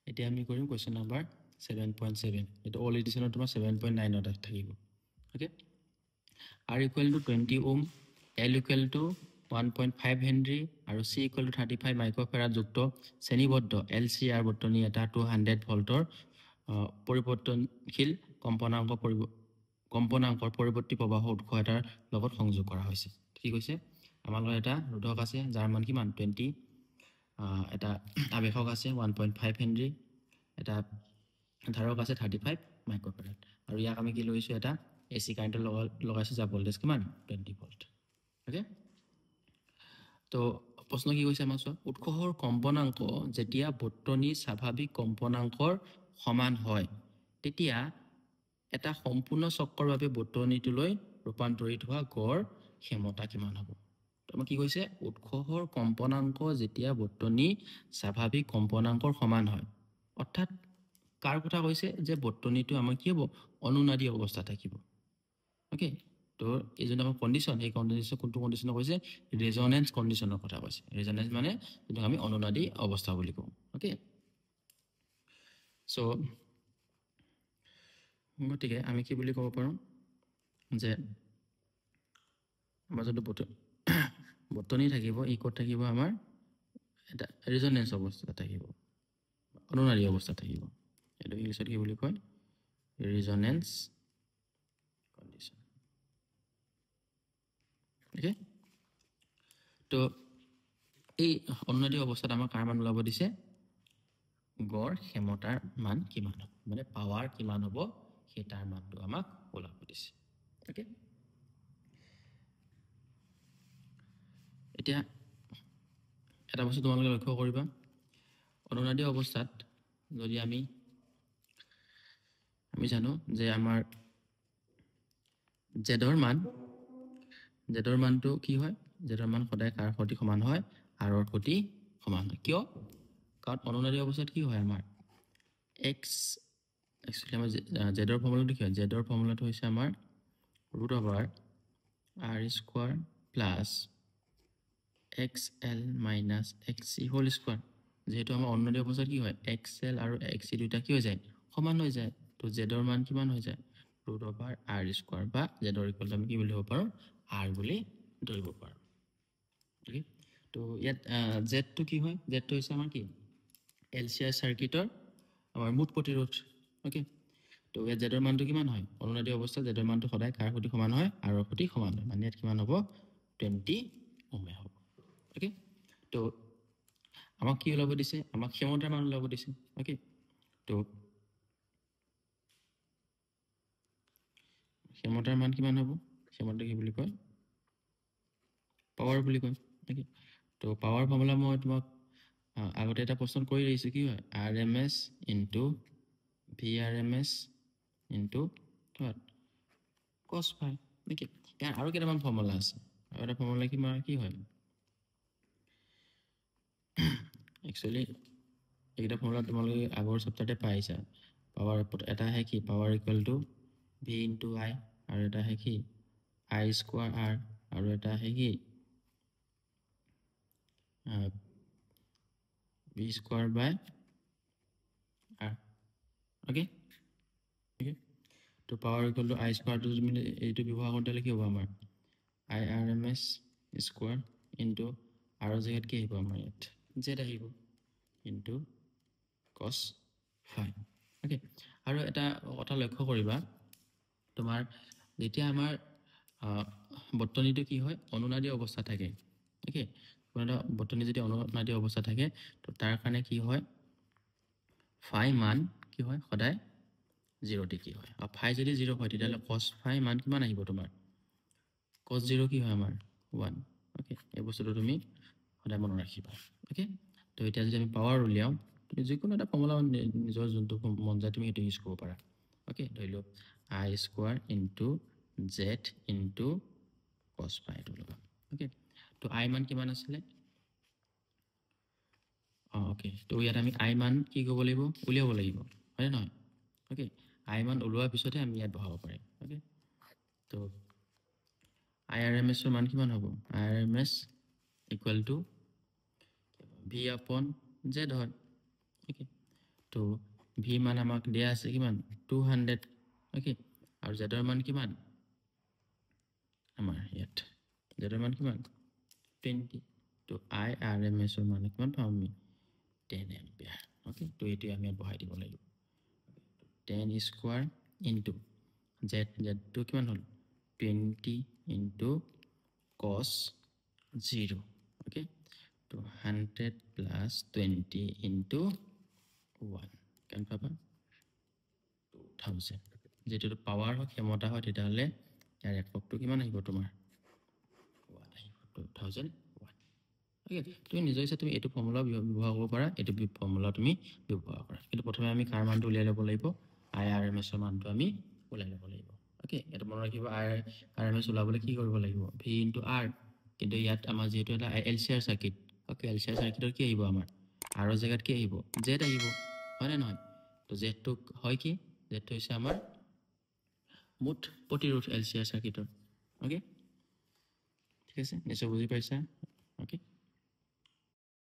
এতিয়া আমি কৰিম কুৱেশ্যন নাম্বাৰ 7.7 এটা অল এডিশ্যনত তোমাৰ 7.9 থাকিব okay R equal to 20 ohm L equal to 1.5 Henry আৰু C equal to 35 মাইক্ৰ'ফেৰাড যুক্ত শ্ৰেণীবদ্ধ LCR বৰ্তনী এটা 200 ভল্টৰ পৰিৱৰ্তনশীল কম্পনাংকৰ পৰিৱৰ্তী প্ৰবাহ উৎস এটাৰ লগত সংযোগ কৰা হৈছে ঠিক হৈছে আমাৰ লগত এটা ৰোধক আছে যাৰ মান কিমান 20 এটা আবেশক আছে 1.5 হেনৰি এটা ধাৰক আছে 35 মাইক্ৰ'ফেৰাড আৰু ইয়াক আমি কি লৈছো এটা AC কাৰেন্টৰ লগাইছো যাৰ ভোল্টেজ কিমান 20 ভোল্ট ওকে তো প্ৰশ্ন কি কৈছে আমাৰ চোৱা উৎসৰ কম্পনাংক যেতিয়া বৰ্তনী স্বাভাৱিক কম্পনাংকৰ সমান হয় তেতিয়া এটা সম্পূৰ্ণ চক্ৰৰ বাবে বৰ্তনীটোলৈ ৰূপান্তৰিত হোৱা গড় ক্ষমতা কিমান হ'ব তোমাক কি কৈছে উৎসৰ কম্পনাংক যেতিয়া বৰ্তনী স্বাভাৱিক কম্পনাংকৰ সমান হয় অৰ্থাৎ কাৰ কথা কৈছে যে বৰ্তনীটো আমাৰ কি হ'ব অনুনাদী অৱস্থা থাকিব ওকে তো এই যে আমাৰ কন্ডিশন এই কন্ডিশন কোনটো কন্ডিশন কৈছে ৰেজোনেন্স কন্ডিশনৰ কথা কৈছে ৰেজোনেন্স মানে যেটো আমি অনুনাদী অৱস্থা বুলি কওঁ ওকে সো গতিকে আমি কি বুলি ক'ব পাৰোঁ যে আমাৰ যদি বৰ্তনী থাকিব ই ক'ত থাকিব আমাৰ এটা ৰেজোনেন্স অৱস্থা থাকিব অনুনাদী অৱস্থা থাকিব এটো ইংলিছত কি বুলি কয় ৰেজোনেন্স কন্ডিশন ওকে তো এই অনুনাদী অৱস্থাত আমাৰ কাৰ মান ওলাব দিছে গড় ক্ষমতাৰ মান কিমান হ'ব মানে পাৱাৰ কিমান হ'ব সেই তাৰ মানটো আমাক ওলাব দিছে ওকে এতিয়া এটা বস্তু তোমালোকে লক্ষ্য কৰিবা অনুনাদী অৱস্থাত যদি আমি জানো যে আমাৰ জেডৰ মানটো কি হয় জেডৰ মান সদায় কাৰ সৈতে সমান হয় আৰৰ সৈতে সমান হয় কিয় কাৰণ অনুনাদী অৱস্থাত কি হয় আমাৰ x একচুয়ালি আমাৰ জেডৰ ফৰ্মুলাটো কি হয় জেডৰ ফৰ্মুলাটো হৈছে আমাৰ √r² plus xl minus xc whole square যেহেতু আমাৰ অনুনাদী অৱস্থাত কি হয় xl আৰু xc দুটা কি হৈ যায় সমান হৈ যায় তো জেডৰ মান কিমান হৈ যায় √r² বা জেডৰ ইকুৱেল আমি কি বুলি হ'ব পাৰো r বুলি ধৰিব পাৰো ওকে তো ইয়াত জেড টো কি হয় জেড টো হৈছে আমাৰ কি LCR সাৰ্কিটৰ আমাৰ মুঠ প্ৰতিৰোধ ওকে তো ইয়াত জেডৰ মানটো কিমান হয় অনুনাদী অৱস্থাত জেডৰ মানটো সদায় কাৰ সৈতে সমান হয় আৰৰ সৈতে সমান হয় মানে ইয়াত কিমান হ'ব 20 ওহম হ'ব ওকে তো আমাক কি ওলাব দিছে আমাক ক্ষমতাৰ মান ওলাব দিছে ওকে তো ক্ষমতাৰ মান কিমান হ'ব ক্ষমতা কি বুলি কয় পাৱাৰ বুলি কয় ওকে তো পাৱাৰ ফৰ্মুলা মই তোমাক আগতে এটা প্ৰশ্ন কৰি দিছো কি হয় RMS * VRMS * what cos phi okay ইয়াৰ আৰু কেইটামান ফৰ্মুলা আছে আৰু এটা ফৰ্মুলা কি হয় একচুয়ালি এইটা ফৰ্মুলা তোমালোকে আগৰ চেপ্টাৰতে পাইছা পাৱাৰ এটা আছে কি power equal to v * i আৰু এটা আছে কি i² r আৰু এটা আছে কি v² by r okay তো পাৱাৰ ইকুৱেল টু i² টো তুমি এইটো ব্যৱহাৰ কৰিলে কি হ'ব আমাৰ irms স্কয়াৰ ইনটু r জেগাত কি আহিব আমাৰ ইয়াত z আহিব ইনটু cos phi ওকে আৰু এটা কথা লক্ষ্য কৰিবা তোমাৰ যেতিয়া আমাৰ বৰ্তনীটো কি হয় অনুনাদী অৱস্থা থাকে ওকে কোনো বৰ্তনী যদি অনুনাদী অৱস্থা থাকে তো তাৰ কাৰণে কি হয় phi মান কি হয় সদায় 0 ডিগ্ৰী হয় আৰু phi যদি 0 হয় তেতিয়াহলে cos phi মান কিমান আহিব তোমাৰ cos 0 কি হয় আমাৰ 1 ওকে এই বস্তুটো তুমি সদায় মনত ৰাখিবা ওকে তো এতিয়া যদি আমি পাৱাৰ উলিয়াও তুমি যিকোনো এটা ফৰ্মুলা নিজৰ যোনটো মন যায় তুমি এটা ইউজ কৰিব পাৰা ওকে ধৰি লও i² into z into cos phi টো লবা ওকে তো i মান কিমান আছিল ওকে তো ইয়াত আমি i মান কি কৰিব লাগিব উলিয়াব লাগিব হয় নহয় ওকে i মান ওলোৱাৰ পিছতে আমি ইয়াত বহাব পাৰিম ওকে তো irms ৰ মান কিমান হ'ব irms equal to v upon z হয় ওকে তো ভি মান আমাক দিয়া আছে কিমান 200 ওকে আৰু জেডৰ মান কিমান আমাৰ ইয়াত জেডৰ মান কিমান 20 তো আই আৰ এম এছ ৰ মান কিমান পাম আমি 10 এম্পিয়াৰ ওকে তো এইটো আমি বহাই দিব লাগিব 10 স্কয়াৰ ইনটু z তো কিমান হল 20 ইনটু cos 0 ওকে তো 100 plus 20 into 1 কেন পাবা 2000 যেটো পাৱাৰ হয় ক্ষমতা হয় তেতিয়াহলে ইয়াৰ এককটো কিমান আহিব তোমাৰ 1 আহিব 2001 ওকে তুমি নিজৰ ইচ্ছা তুমি এটো ফৰ্মুলা ব্যৱহাৰ কৰিব পাৰা এটো ফৰ্মুলা তুমি ব্যৱহাৰ কৰা কিন্তু প্ৰথমে আমি কাৰ মানটো উলিয়াই ল'ব লাগিব আই আৰ এম এছ ৰ মানটো আমি উলিয়াই ল'ব লাগিব ওকে এটো মনত ৰাখিব আই আৰ এম এছ উলাবলৈ কি কৰিব লাগিব ভি ইনটু আৰ কিন্তু ইয়াত আমাৰ যেটো এটা এলচিআৰ সাৰ্কিট ওকে এলচিআৰ সাৰ্কিটৰ কি আহিব আমাৰ আৰ জায়গাত কি আহিব জেড আহিব হয় না নহয় তো জেড টো হয় কি জেড টো হৈছে আমাৰ মুঠ প্ৰতিৰোধ এলচিআৰ সাৰ্কিটৰ ওকে ঠিক আছে নিশ্চয় বুজি পাইছা